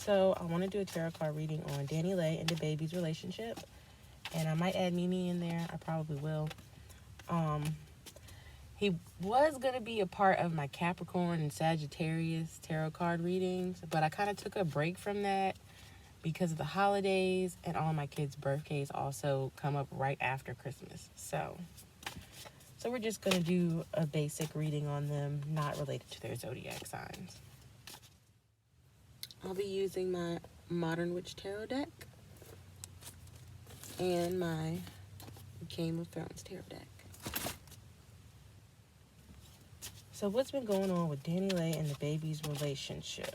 So I want to do a tarot card reading on Danileigh and Dababy's relationship. And I might add Mimi in there. I probably will. He was going to be a part of my Capricorn and Sagittarius tarot card readings, but I kind of took a break from that because of the holidays, and all my kids' birthdays also come up right after Christmas. So we're just going to do a basic reading on them, not related to their zodiac signs. I'll be using my Modern Witch Tarot deck and my Game of Thrones Tarot deck. So what's been going on with Danileigh and Dababy's relationship?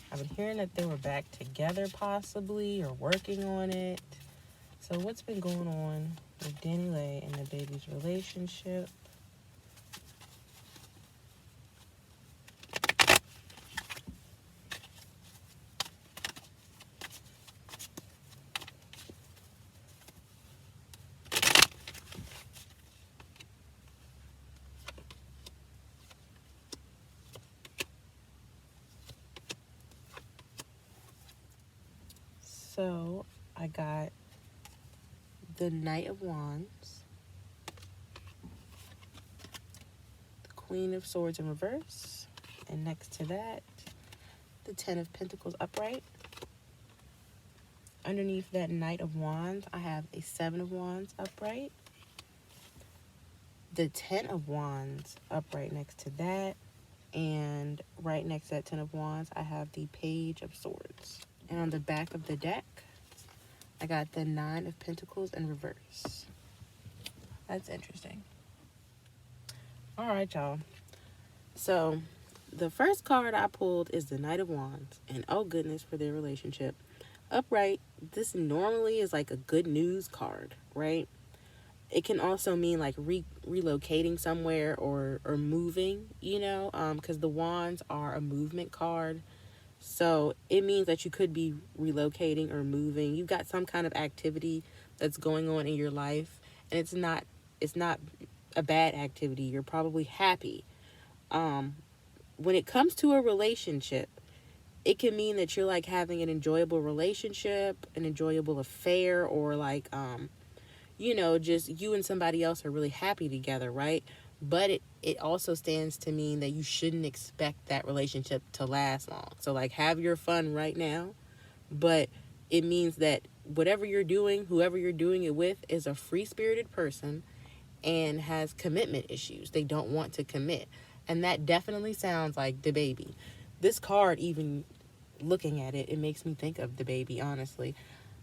I've been hearing that they were back together possibly, or working on it. So what's been going on with Danileigh and Dababy's relationship? So I got the Knight of Wands, the Queen of Swords in reverse, and next to that, the Ten of Pentacles upright. Underneath that Knight of Wands, I have a Seven of Wands upright, the Ten of Wands upright next to that, and right next to that Ten of Wands, I have the Page of Swords. And on the back of the deck, I got the Nine of Pentacles in reverse. That's interesting. All right, y'all. So the first card I pulled is the Knight of Wands. And oh goodness, for their relationship. Upright, this normally is like a good news card, right? It can also mean like relocating somewhere or moving, you know, because the Wands are a movement card. So it means that you could be relocating or moving. You've got some kind of activity that's going on in your life, and it's not a bad activity. You're probably happy. When it comes to a relationship, it can mean that you're like having an enjoyable relationship, an enjoyable affair, or like you know, just you and somebody else are really happy together, right? But it also stands to mean that you shouldn't expect that relationship to last long. So, like, have your fun right now. But it means that whatever you're doing, whoever you're doing it with, is a free-spirited person and has commitment issues. They don't want to commit. And that definitely sounds like Dababy. This card, even looking at it, it makes me think of Dababy, honestly.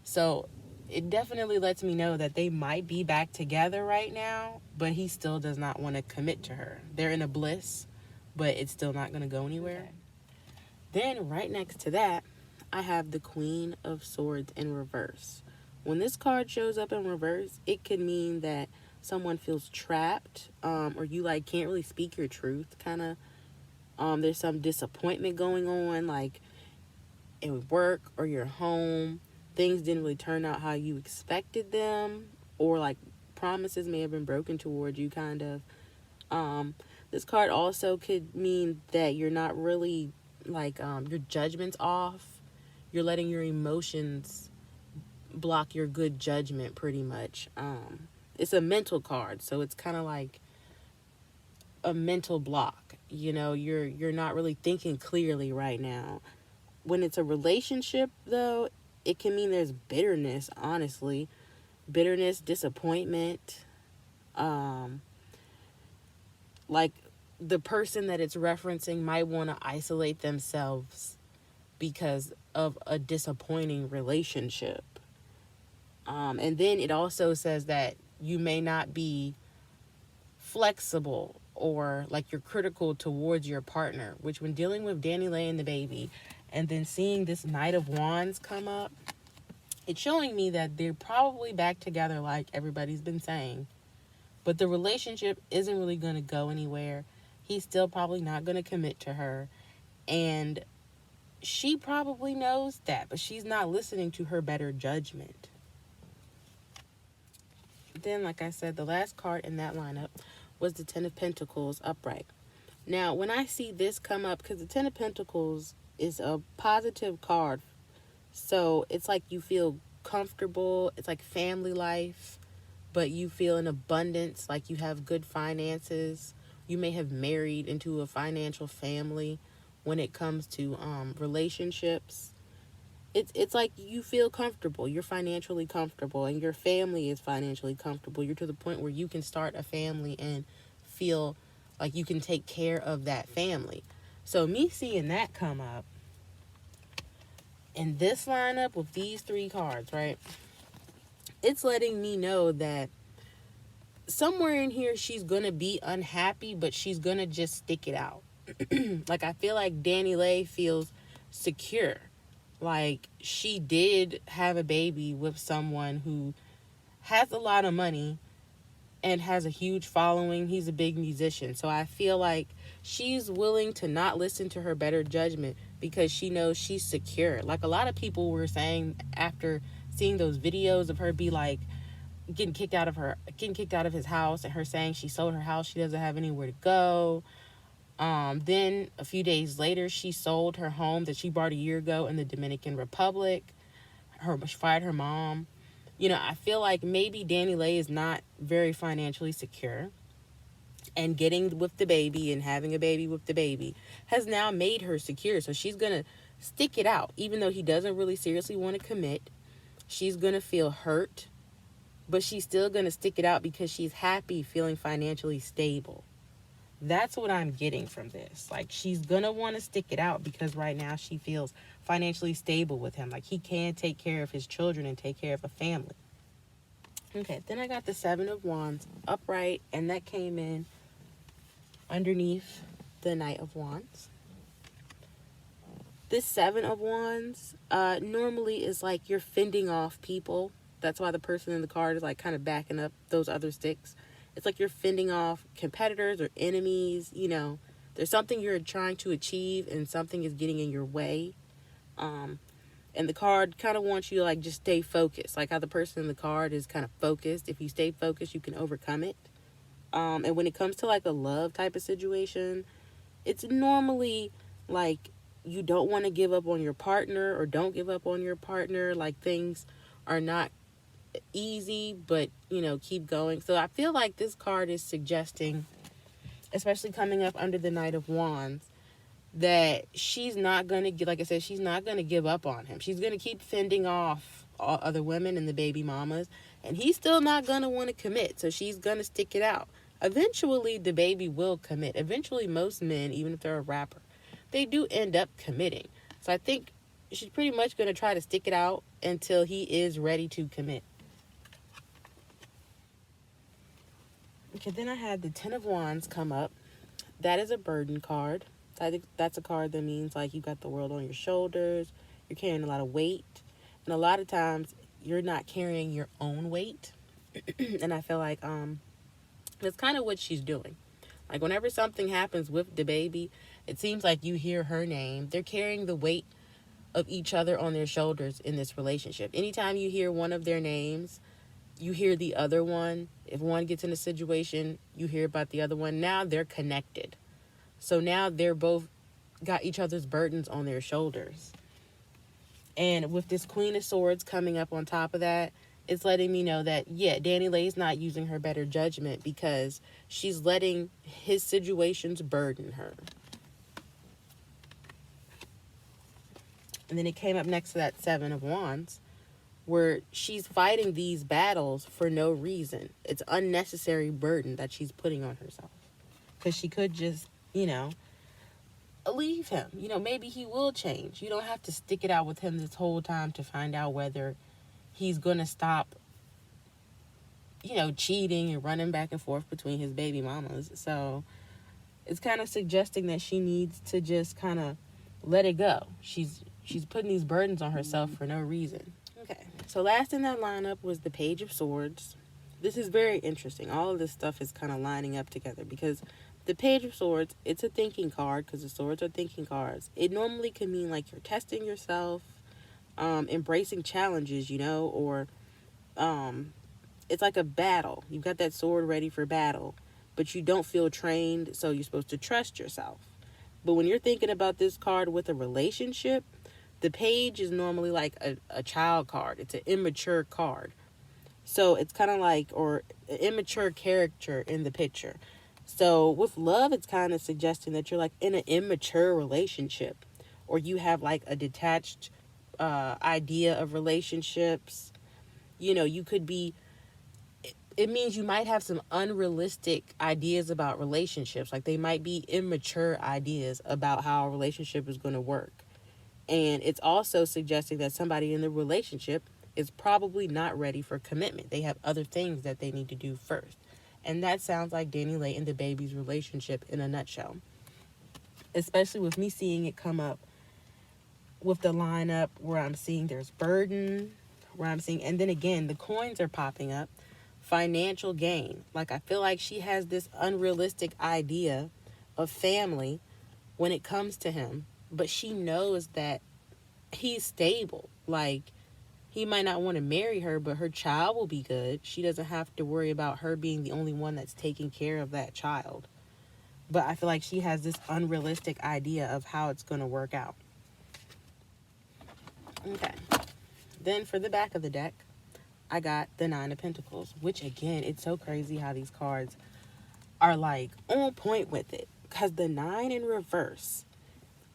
So it definitely lets me know that they might be back together right now, but he still does not want to commit to her. They're in a bliss, but it's still not going to go anywhere. Okay. Then right next to that, I have the Queen of Swords in reverse. When this card shows up in reverse, it could mean that someone feels trapped, or you like can't really speak your truth, kind of. There's some disappointment going on, like in work or your home. Things didn't really turn out how you expected them, or like promises may have been broken towards you, kind of. This card also could mean that you're not really like your judgment's off. You're letting your emotions block your good judgment, pretty much. It's a mental card, so it's kind of like a mental block. You know, you're not really thinking clearly right now. When it's a relationship, though, it can mean there's bitterness, honestly. Bitterness, disappointment. Like the person that it's referencing might want to isolate themselves because of a disappointing relationship. And then it also says that you may not be flexible, or like you're critical towards your partner, which when dealing with Danileigh and Dababy, and then seeing this Knight of Wands come up, it's showing me that they're probably back together like everybody's been saying. But the relationship isn't really going to go anywhere. He's still probably not going to commit to her. And she probably knows that, but she's not listening to her better judgment. Then, like I said, the last card in that lineup was the Ten of Pentacles upright. Now, when I see this come up, because the Ten of Pentacles is a positive card. So it's like you feel comfortable. It's like family life, but you feel an abundance, like you have good finances. You may have married into a financial family. When it comes to relationships, it's like you feel comfortable. You're financially comfortable, and your family is financially comfortable. You're to the point where you can start a family and feel like you can take care of that family. So me seeing that come up in this lineup with these three cards, right? It's letting me know that somewhere in here she's gonna be unhappy, but she's gonna just stick it out. Like, I feel like Danileigh feels secure. Like, she did have a baby with someone who has a lot of money and has a huge following. He's a big musician. So I feel like she's willing to not listen to her better judgment because she knows she's secure. Like, a lot of people were saying after seeing those videos of her be like getting kicked out of his house, and her saying she sold her house, she doesn't have anywhere to go. Then a few days later, she sold her home that she bought a year ago in the Dominican Republic. She fired her mom. You know, I feel like maybe Danileigh is not very financially secure, and getting with the baby and having a baby with the baby has now made her secure. So she's gonna stick it out, even though he doesn't really seriously want to commit. She's gonna feel hurt, but she's still gonna stick it out because she's happy, feeling financially stable. That's what I'm getting from this. Like, she's gonna want to stick it out because right now she feels financially stable with him. Like, he can take care of his children and take care of a family. Okay, then I got the Seven of Wands upright, and that came in underneath the Knight of Wands. This Seven of Wands normally is like you're fending off people. That's why the person in the card is like kind of backing up those other sticks. It's like you're fending off competitors or enemies. You know, there's something you're trying to achieve and something is getting in your way. And the card kind of wants you to like just stay focused. Like how the person in the card is kind of focused. If you stay focused, you can overcome it. And when it comes to like a love type of situation, it's normally like you don't want to give up on your partner or don't give up on your partner. Like, things are not easy, but you know, keep going. So I feel like this card is suggesting, especially coming up under the Knight of Wands, that she's not gonna like I said, she's not gonna give up on him. She's gonna keep fending off all other women and the baby mamas, and he's still not gonna want to commit. So she's gonna stick it out. Eventually the baby will commit. Eventually most men, even if they're a rapper, they do end up committing. So I think she's pretty much gonna try to stick it out until he is ready to commit. Okay, then I had the Ten of Wands come up. That is a burden card. I think that's a card that means like you got the world on your shoulders. You're carrying a lot of weight. And a lot of times you're not carrying your own weight. And I feel like that's kind of what she's doing. Like, whenever something happens with the baby, it seems like you hear her name. They're carrying the weight of each other on their shoulders in this relationship. Anytime you hear one of their names, you hear the other one. If one gets in a situation, you hear about the other one. Now they're connected. So now they're both got each other's burdens on their shoulders. And with this Queen of Swords coming up on top of that, it's letting me know that, yeah, Danileigh's not using her better judgment because she's letting his situations burden her. And then it came up next to that Seven of Wands, where she's fighting these battles for no reason. It's unnecessary burden that she's putting on herself. Because she could just, you know, leave him. You know, maybe he will change. You don't have to stick it out with him this whole time to find out whether he's going to stop, you know, cheating and running back and forth between his baby mamas. So it's kind of suggesting that she needs to just kind of let it go. She's putting these burdens on herself for no reason. Okay, so last in that lineup was the Page of Swords. This is very interesting. All of this stuff is kind of lining up together because the Page of Swords, it's a thinking card because the swords are thinking cards. It normally can mean like you're testing yourself, embracing challenges, you know, or it's like a battle. You've got that sword ready for battle, but you don't feel trained, so you're supposed to trust yourself. But when you're thinking about this card with a relationship, the page is normally like a child card. It's an immature card. So it's kind of like, or an immature character in the picture. So with love, it's kind of suggesting that you're like in an immature relationship, or you have like a detached idea of relationships. You could be, it means you might have some unrealistic ideas about relationships. Like they might be immature ideas about how a relationship is going to work. And it's also suggesting that somebody in the relationship is probably not ready for commitment. They have other things that they need to do first. And that sounds like Danileigh and Dababy's relationship in a nutshell. Especially with me seeing it come up with the lineup where I'm seeing there's burden, where I'm seeing, and then again, the coins are popping up. Financial gain. Like I feel like she has this unrealistic idea of family when it comes to him, but she knows that he's stable. Like he might not want to marry her, but her child will be good. She doesn't have to worry about her being the only one that's taking care of that child. But I feel like she has this unrealistic idea of how it's going to work out. Okay. Then for the back of the deck, I got the Nine of Pentacles, which again, it's so crazy how these cards are like on point with it. Because the 9 in reverse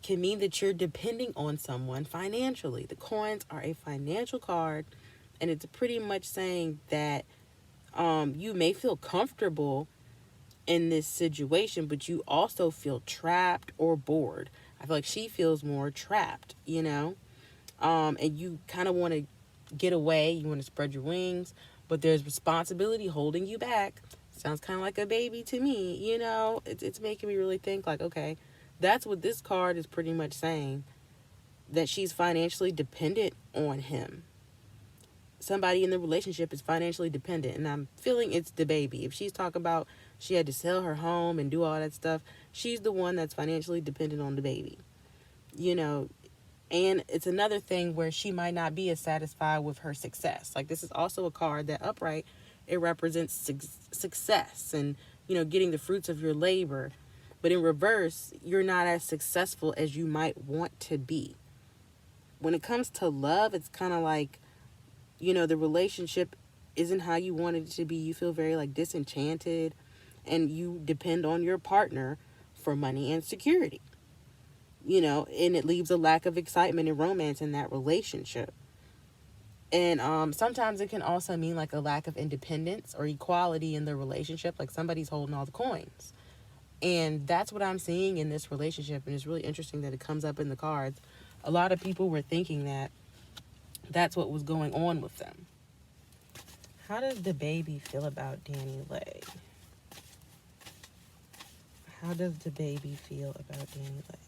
can mean that you're depending on someone financially. The coins are a financial card, and it's pretty much saying that you may feel comfortable in this situation, but you also feel trapped or bored. I feel like she feels more trapped, and you kind of want to get away. You want to spread your wings, but there's responsibility holding you back. Sounds kind of like a baby to me, It's making me really think like, okay, that's what this card is pretty much saying, that she's financially dependent on him. Somebody in the relationship is financially dependent, and I'm feeling it's Dababy. If she's talking about she had to sell her home and do all that stuff, she's the one that's financially dependent on Dababy. And it's another thing where she might not be as satisfied with her success. Like this is also a card that upright, it represents success and, getting the fruits of your labor. But in reverse, you're not as successful as you might want to be. When it comes to love, it's kind of like, the relationship isn't how you want it to be. You feel very like disenchanted, and you depend on your partner for money and security. And it leaves a lack of excitement and romance in that relationship. And sometimes it can also mean like a lack of independence or equality in the relationship, like somebody's holding all the coins. And that's what I'm seeing in this relationship, and it's really interesting that it comes up in the cards. A lot of people were thinking that that's what was going on with them. How does Dababy feel about Danileigh? How does Dababy feel about Danileigh?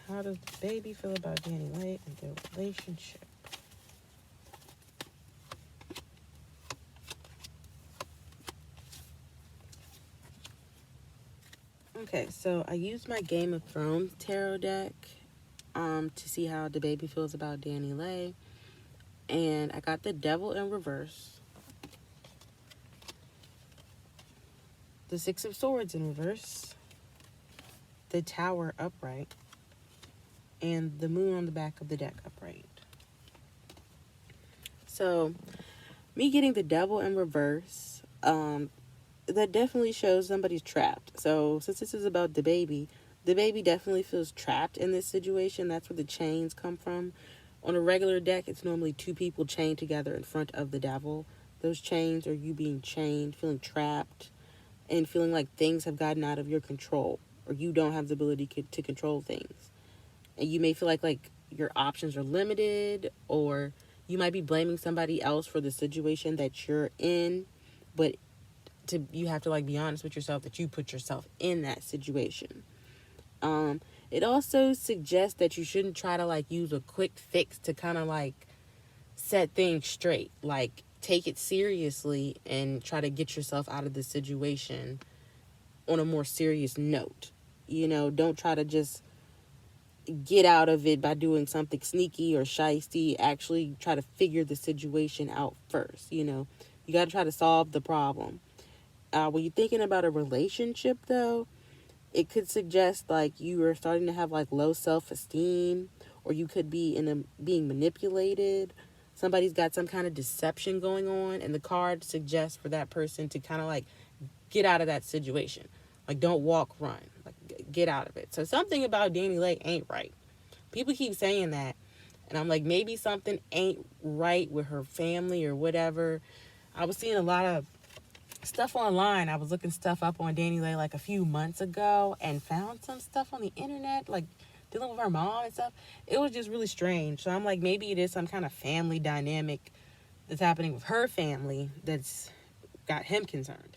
How does Dababy feel about Danileigh and their relationship? Okay, so I used my Game of Thrones tarot deck to see how Dababy feels about Danileigh. And I got the Devil in reverse, the Six of Swords in reverse, the Tower upright, and the Moon on the back of the deck upright. So, me getting the Devil in reverse, that definitely shows somebody's trapped. So, since this is about Dababy definitely feels trapped in this situation. That's where the chains come from. On a regular deck, it's normally two people chained together in front of the Devil. Those chains are you being chained, feeling trapped, and feeling like things have gotten out of your control, or you don't have the ability to control things. And you may feel like your options are limited, or you might be blaming somebody else for the situation that you're in, but you have to be honest with yourself that you put yourself in that situation. It also suggests that you shouldn't try to use a quick fix to kind of set things straight. Take it seriously and try to get yourself out of the situation on a more serious note. Don't try to just get out of it by doing something sneaky or shisty. Actually try to figure the situation out first. You know, you got to try to solve the problem. When you're thinking about a relationship, though, it could suggest like you are starting to have like low self-esteem, or you could be being manipulated. Somebody's got some kind of deception going on, and the card suggests for that person to kind of like get out of that situation. Like, don't walk, run. Like, get out of it. So something about Danileigh ain't right. People keep saying that, and I'm like, maybe something ain't right with her family or whatever. I was seeing a lot of stuff online. I was looking stuff up on Danileigh like a few months ago and found some stuff on the internet, like dealing with her mom and stuff. It was just really strange. So I'm like, maybe it is some kind of family dynamic that's happening with her family that's got him concerned.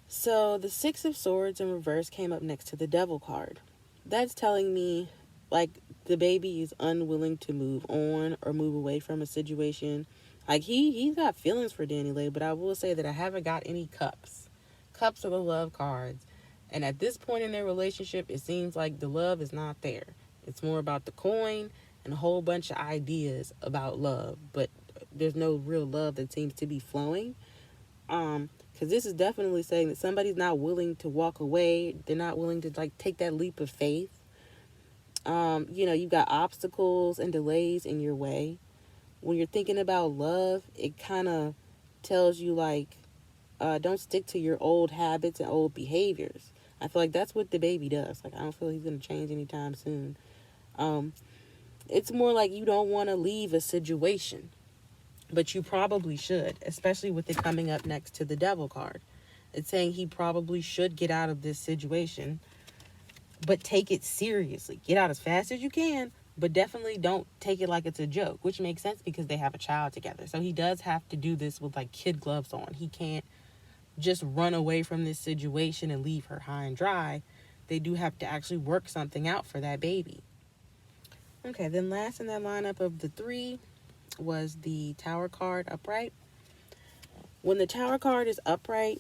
So the Six of Swords in reverse came up next to the Devil card. That's telling me like the baby is unwilling to move on or move away from a situation. Like he's got feelings for Danileigh, but I will say that I haven't got any cups. Cups are the love cards. And at this point in their relationship, it seems like the love is not there. It's more about the coin and a whole bunch of ideas about love, but there's no real love that seems to be flowing. Because this is definitely saying that somebody's not willing to walk away. They're not willing to like take that leap of faith. You know, you've got obstacles and delays in your way. When you're thinking about love, it kind of tells you like, don't stick to your old habits and old behaviors. I feel like that's what the baby does. Like, I don't feel he's going to change anytime soon. It's more like you don't want to leave a situation, but you probably should, especially with it coming up next to the Devil card. It's saying he probably should get out of this situation, but take it seriously. Get out as fast as you can, but definitely don't take it like it's a joke, which makes sense because they have a child together. So he does have to do this with like kid gloves on. He can't just run away from this situation and leave her high and dry. They do have to actually work something out for that baby. Okay, then last in that lineup of the three was the Tower card upright. When the Tower card is upright,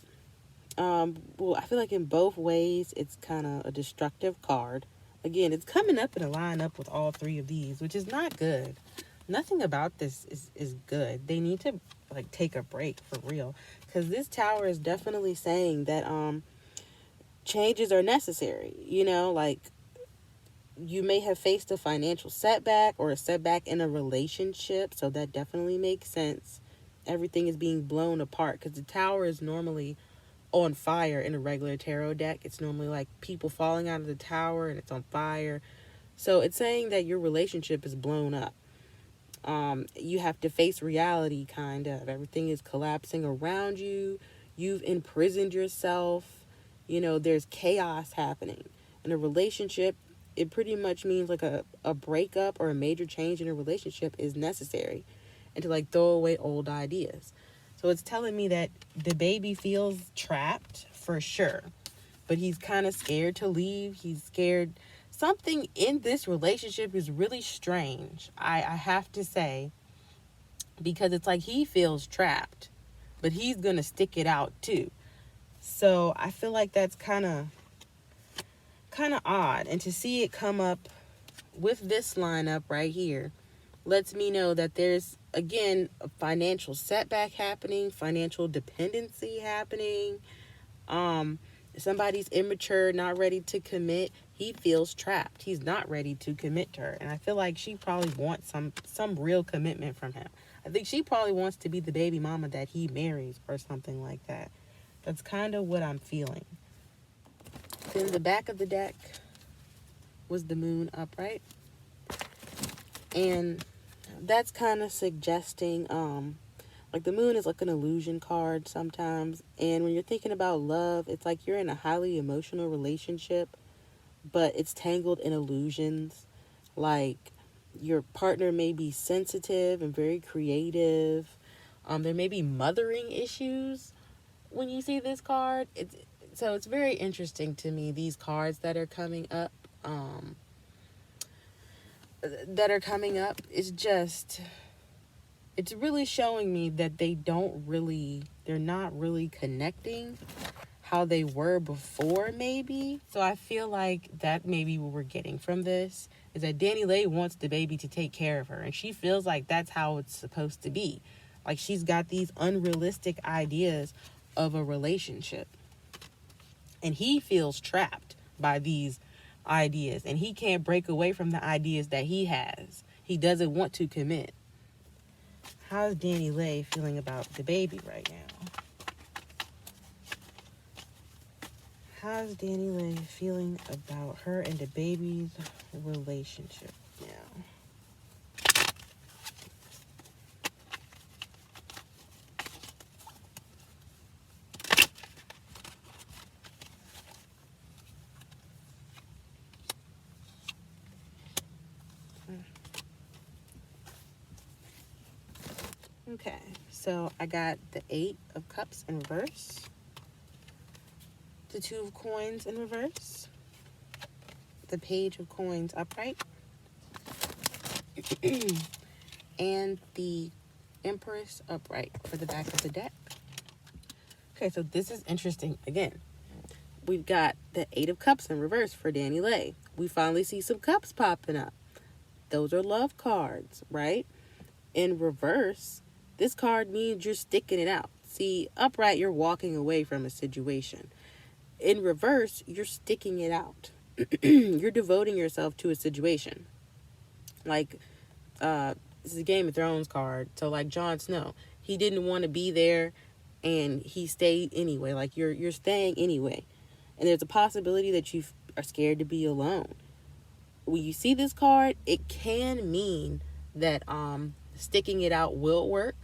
well, I feel like in both ways it's kind of a destructive card. Again, it's coming up in a lineup with all three of these, which is not good. Nothing about this is good. They need to like take a break for real, because this Tower is definitely saying that changes are necessary. You know, like you may have faced a financial setback or a setback in a relationship, so that definitely makes sense. Everything is being blown apart because the Tower is normally on fire in a regular tarot deck. It's normally like people falling out of the tower and it's on fire. So it's saying that your relationship is blown up. You have to face reality, kind of. Everything is collapsing around you. You've imprisoned yourself. You know, there's chaos happening. In a relationship, it pretty much means like a breakup or a major change in a relationship is necessary, and to like throw away old ideas. So it's telling me that the baby feels trapped for sure, but he's kind of scared to leave. He's scared. Something in this relationship is really strange, I have to say, because it's like he feels trapped, but he's going to stick it out too. So I feel like that's kind of odd. And to see it come up with this lineup right here lets me know that there's, again, a financial setback happening, financial dependency happening. Somebody's immature, not ready to commit. He feels trapped. He's not ready to commit to her. And I feel like she probably wants some real commitment from him. I think she probably wants to be the baby mama that he marries or something like that. That's kind of what I'm feeling. Then the back of the deck was the Moon upright. And that's kind of suggesting, like the Moon is like an illusion card sometimes. And when you're thinking about love, it's like you're in a highly emotional relationship, but it's tangled in illusions. Like your partner may be sensitive and very creative. There may be mothering issues when you see this card. So it's very interesting to me, these cards that are coming up. It's really showing me that they're not really connecting how they were before, maybe. So I feel like that maybe what we're getting from this is that Danileigh wants Dababy to take care of her, and she feels like that's how it's supposed to be. Like, she's got these unrealistic ideas of a relationship, and he feels trapped by these ideas, and he can't break away from the ideas that he has. He doesn't want to commit. How's Danileigh feeling about Dababy right now? How's Danileigh feeling about her and Dababy's relationship now? Okay, so I got the 8 of Cups in reverse, the 2 of Coins in reverse, the Page of Coins upright, and the Empress upright for the back of the deck. Okay, so this is interesting. Again, we've got the 8 of Cups in reverse for Danileigh. We finally see some cups popping up. Those are love cards, right? In reverse, this card means you're sticking it out. See, upright, you're walking away from a situation. In reverse, you're sticking it out. You're devoting yourself to a situation. Like, this is a Game of Thrones card. So, like Jon Snow, he didn't want to be there, and he stayed anyway. Like, you're staying anyway. And there's a possibility that you are scared to be alone. When you see this card, it can mean that sticking it out will work,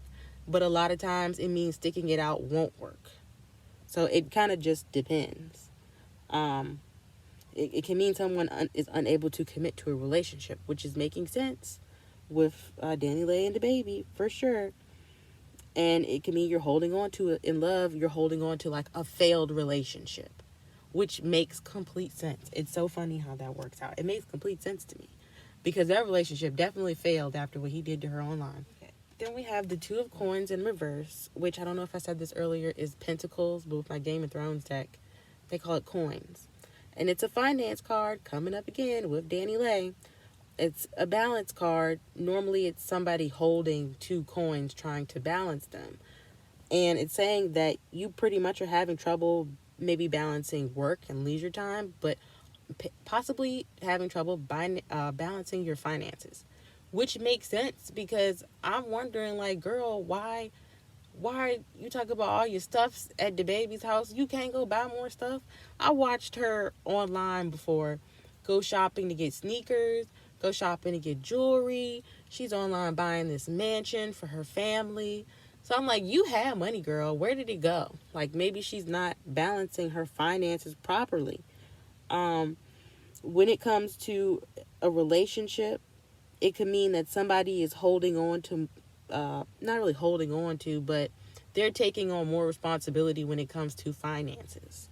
but a lot of times it means sticking it out won't work. So it kind of just depends. It can mean someone is unable to commit to a relationship, which is making sense with Danileigh and Dababy for sure. And it can mean you're holding on to it in love. You're holding on to like a failed relationship, which makes complete sense. It's so funny how that works out. It makes complete sense to me because that relationship definitely failed after what he did to her online. Okay. Then we have the 2 of Coins in reverse, which I don't know if I said this earlier, is Pentacles, but with my Game of Thrones deck, they call it Coins. And it's a finance card coming up again with Danileigh. It's a balance card. Normally it's somebody holding 2 coins trying to balance them. And it's saying that you pretty much are having trouble maybe balancing work and leisure time, but possibly having trouble balancing your finances, which makes sense because I'm wondering, like, girl, why you talk about all your stuffs at Dababy's house? You can't go buy more stuff. I watched her online before go shopping to get sneakers, go shopping to get jewelry. She's online buying this mansion for her family. So I'm like, you have money, girl. Where did it go? Like, maybe she's not balancing her finances properly. When it comes to a relationship, it could mean that somebody is holding on to, not really holding on to, but they're taking on more responsibility when it comes to finances.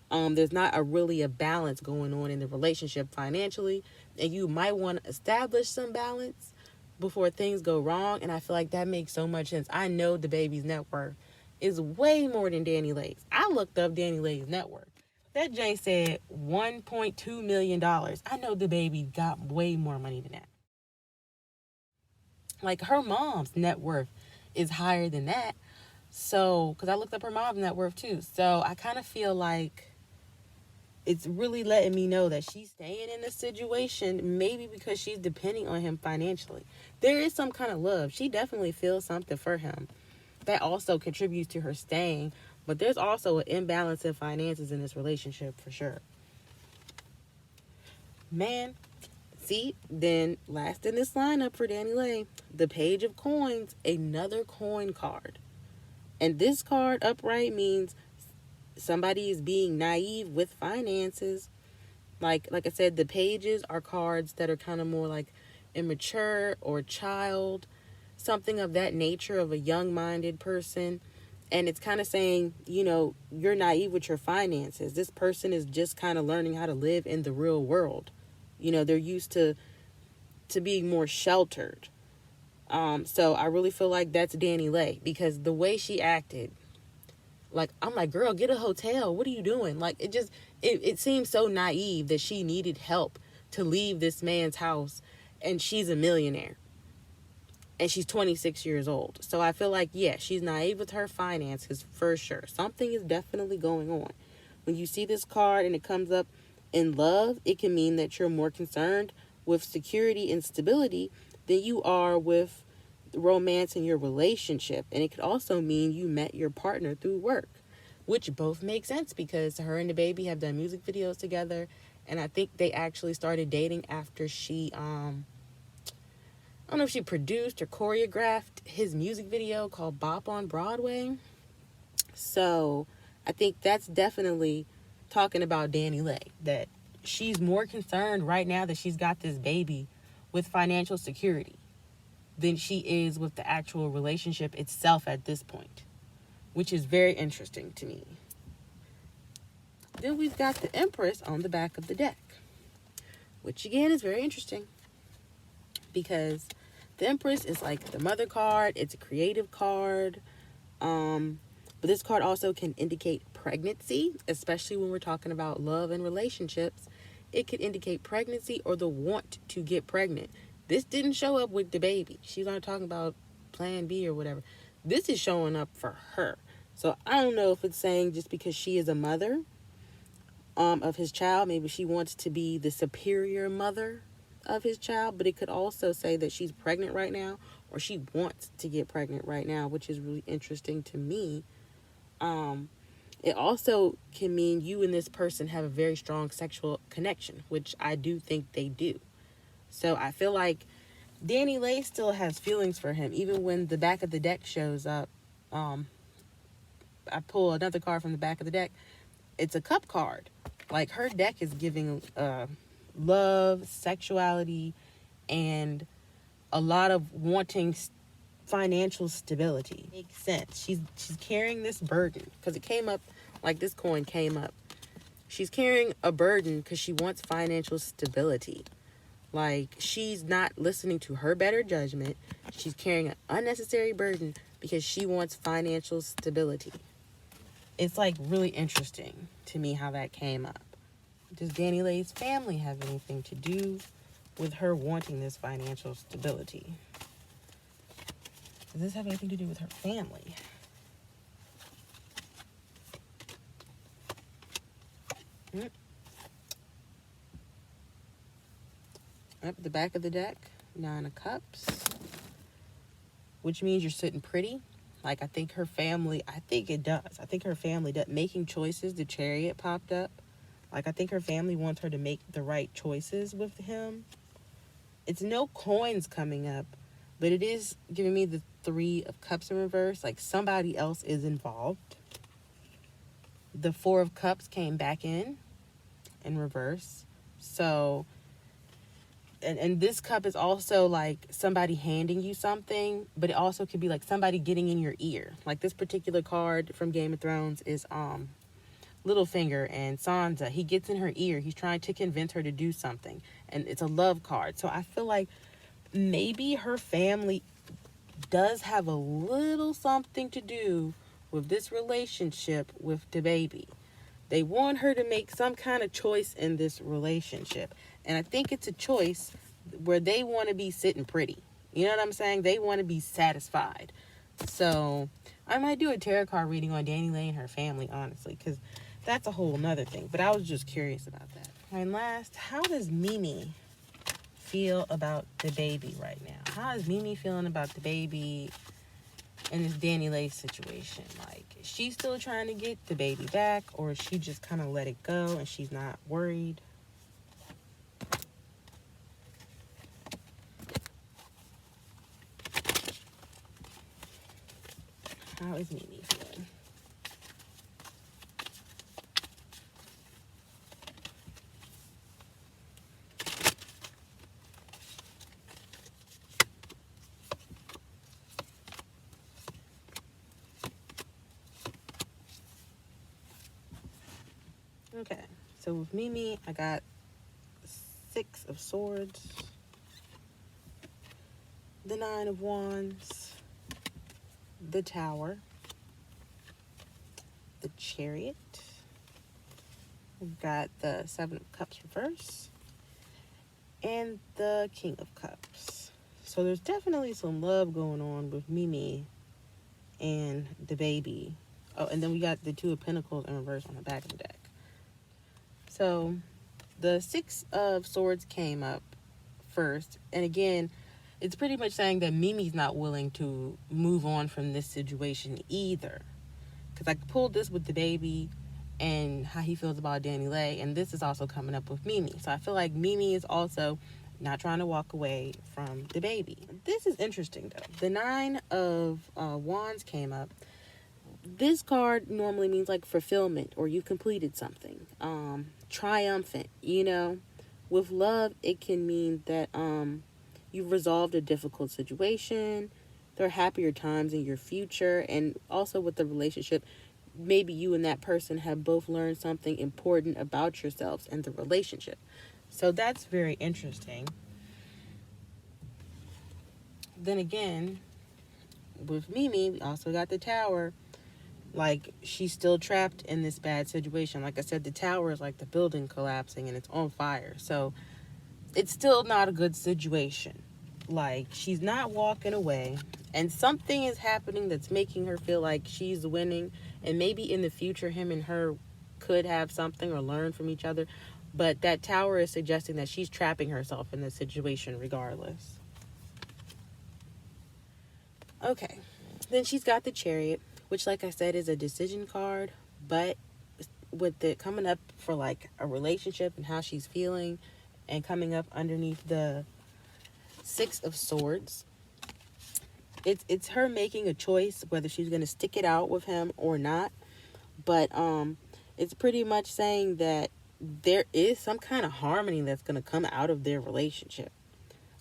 There's not really a balance going on in the relationship financially, and you might want to establish some balance before things go wrong. And I feel like that makes so much sense. I know Dababy's net worth is way more than Danileigh's. I looked up Danileigh's net worth. That Jane said $1.2 million. I know Dababy got way more money than that. Like, her mom's net worth is higher than that. So, because I looked up her mom's net worth too. So I kind of feel like it's really letting me know that she's staying in this situation, maybe because she's depending on him financially. There is some kind of love. She definitely feels something for him. That also contributes to her staying. But there's also an imbalance in finances in this relationship for sure. Man, see, then last in this lineup for Danileigh, the Page of Coins, another coin card. And this card upright means somebody is being naive with finances. Like I said, the pages are cards that are kind of more like immature or child, something of that nature, of a young-minded person. And it's kind of saying, you know, you're naive with your finances. This person is just kind of learning how to live in the real world. You know, they're used to being more sheltered. So I really feel like that's Danileigh, because the way she acted, Like, I'm like, girl, get a hotel. What are you doing? Like, it seems so naive that she needed help to leave this man's house, and she's a millionaire. And she's 26 years old. So I feel like, yeah, she's naive with her finances for sure. Something is definitely going on. When you see this card and it comes up in love, it can mean that you're more concerned with security and stability than you are with romance in your relationship. And it could also mean you met your partner through work, which both make sense because her and Dababy have done music videos together. And I think they actually started dating after she, I don't know if she produced or choreographed his music video called Bop on Broadway. So I think that's definitely talking about Danileigh, that she's more concerned right now that she's got this baby with financial security than she is with the actual relationship itself at this point, which is very interesting to me. Then we've got the Empress on the back of the deck, which again is very interesting because the Empress is like the mother card. It's a creative card. But this card also can indicate pregnancy, especially when we're talking about love and relationships. It could indicate pregnancy or the want to get pregnant. This didn't show up with Dababy. She's not talking about plan B or whatever. This is showing up for her. So I don't know if it's saying just because she is a mother of his child, maybe she wants to be the superior mother of his child, but it could also say that she's pregnant right now or she wants to get pregnant right now, which is really interesting to me. It also can mean you and this person have a very strong sexual connection, which I do think they do. So I feel like Danileigh still has feelings for him, even when the back of the deck shows up. I pull another card from the back of the deck. It's a cup card. Like, her deck is giving love, sexuality, and a lot of wanting financial stability. Makes sense. She's carrying this burden because it came up, like this coin came up. She's carrying a burden because she wants financial stability. Like, she's not listening to her better judgment. She's carrying an unnecessary burden because she wants financial stability. It's like really interesting to me how that came up. Does Danileigh's family have anything to do with her wanting this financial stability? Does this have anything to do with her family? Up the back of the deck, 9 of Cups, which means you're sitting pretty. Like, I think her family, I think her family does. Making choices, the Chariot popped up. Like, I think her family wants her to make the right choices with him. It's no coins coming up, but it is giving me the 3 of Cups in reverse. Like, somebody else is involved. The 4 of Cups came back in reverse. So, and this cup is also like somebody handing you something, but it also could be like somebody getting in your ear. Like, this particular card from Game of Thrones is Littlefinger and Sansa. He gets in her ear. He's trying to convince her to do something, and it's a love card. So I feel like maybe her family does have a little something to do with this relationship with Dababy. They want her to make some kind of choice in this relationship. And I think it's a choice where they want to be sitting pretty. You know what I'm saying? They want to be satisfied. So I might do a tarot card reading on Danileigh and her family, honestly, because that's a whole nother thing. But I was just curious about that. And last, how does Mimi feel about Dababy right now? How is Mimi feeling about Dababy in this Danileigh situation? Like, is she still trying to get Dababy back, or is she just kind of let it go and she's not worried? How is Mimi feeling? Okay, so with Mimi, I got 6 of Swords, the 9 of Wands, the Tower, the Chariot. We've got the Seven of Cups reverse. And the King of Cups. So there's definitely some love going on with Mimi and Dababy. Oh, and then we got the Two of Pentacles in reverse on the back of the deck. So the Six of Swords came up first. And again, it's pretty much saying that Mimi's not willing to move on from this situation either. Because I pulled this with Dababy and how he feels about Danileigh, and this is also coming up with Mimi. So I feel like Mimi is also not trying to walk away from Dababy. This is interesting though. The Nine of Wands came up. This card normally means like fulfillment, or you completed something. Triumphant, you know. With love, it can mean that you've resolved a difficult situation. There are happier times in your future. And also with the relationship, maybe you and that person have both learned something important about yourselves and the relationship. So that's very interesting. Then again, with Mimi, we also got the Tower. Like, she's still trapped in this bad situation. Like I said, the Tower is like the building collapsing and it's on fire. So it's still not a good situation. Like, she's not walking away. And something is happening that's making her feel like she's winning. And maybe in the future, him and her could have something or learn from each other. But that Tower is suggesting that she's trapping herself in this situation regardless. Okay. Then she's got the Chariot, which, like I said, is a decision card. But with it coming up for like a relationship and how she's feeling, and coming up underneath the Six of Swords, it's her making a choice whether she's going to stick it out with him or not. But it's pretty much saying that there is some kind of harmony that's going to come out of their relationship.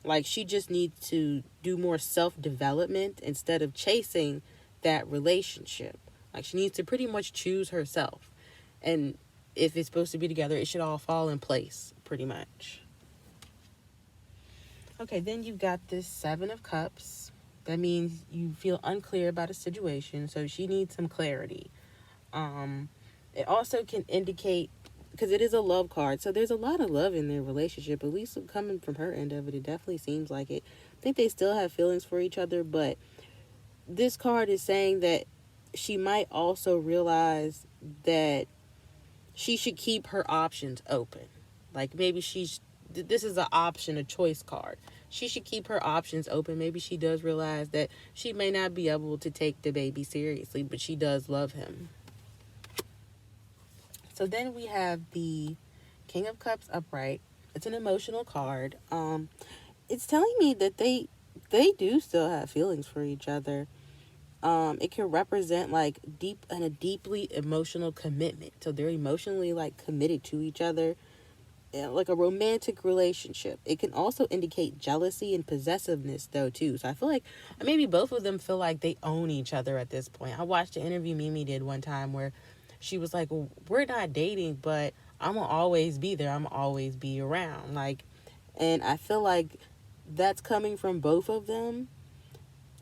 Like, she just needs to do more self-development instead of chasing that relationship. Like, she needs to pretty much choose herself. And if it's supposed to be together, it should all fall in place, pretty much. Okay, then you've got this Seven of Cups. That means you feel unclear about a situation, so she needs some clarity. It also can indicate, because it is a love card, so there's a lot of love in their relationship, at least coming from her end of it. It definitely seems like it. I think they still have feelings for each other, but this card is saying that she might also realize that she should keep her options open. Like, maybe this is an option, a choice card. She should keep her options open. Maybe she does realize that she may not be able to take Dababy seriously, but she does love him. So then we have the King of Cups upright. It's an emotional card. It's telling me that they do still have feelings for each other. It can represent like a deeply emotional commitment. So they're emotionally like committed to each other, like a romantic relationship. It can also indicate jealousy and possessiveness though too. So I feel like maybe both of them feel like they own each other at this point. I watched an interview Mimi did one time where she was like, well, we're not dating, but I'm gonna always be there. I'm gonna always be around. Like, and I feel like that's coming from both of them.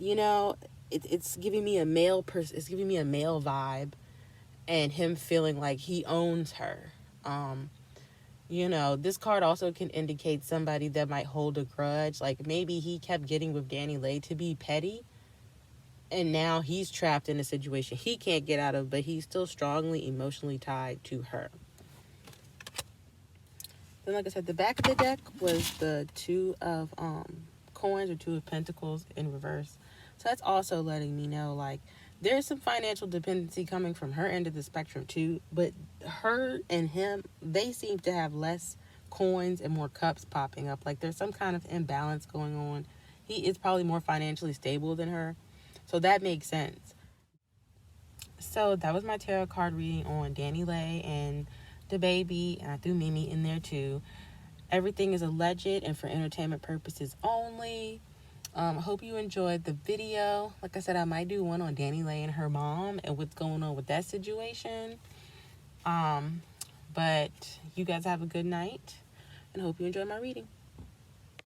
You know, it's giving me a male it's giving me a male vibe, and him feeling like he owns her. You know, this card also can indicate somebody that might hold a grudge. Like, maybe he kept getting with Danileigh to be petty, and now he's trapped in a situation he can't get out of, but he's still strongly emotionally tied to her. Then, like I said, the back of the deck was the Two of Coins, or Two of Pentacles in reverse. So that's also letting me know, like, there's some financial dependency coming from her end of the spectrum too, but her and him, they seem to have less coins and more cups popping up. Like, there's some kind of imbalance going on. He is probably more financially stable than her, so that makes sense. So that was my tarot card reading on Danileigh and Dababy, and I threw Mimi in there too. Everything is alleged and for entertainment purposes only. I hope you enjoyed the video. Like I said, I might do one on Danileigh and her mom and what's going on with that situation. But you guys have a good night, and hope you enjoy my reading.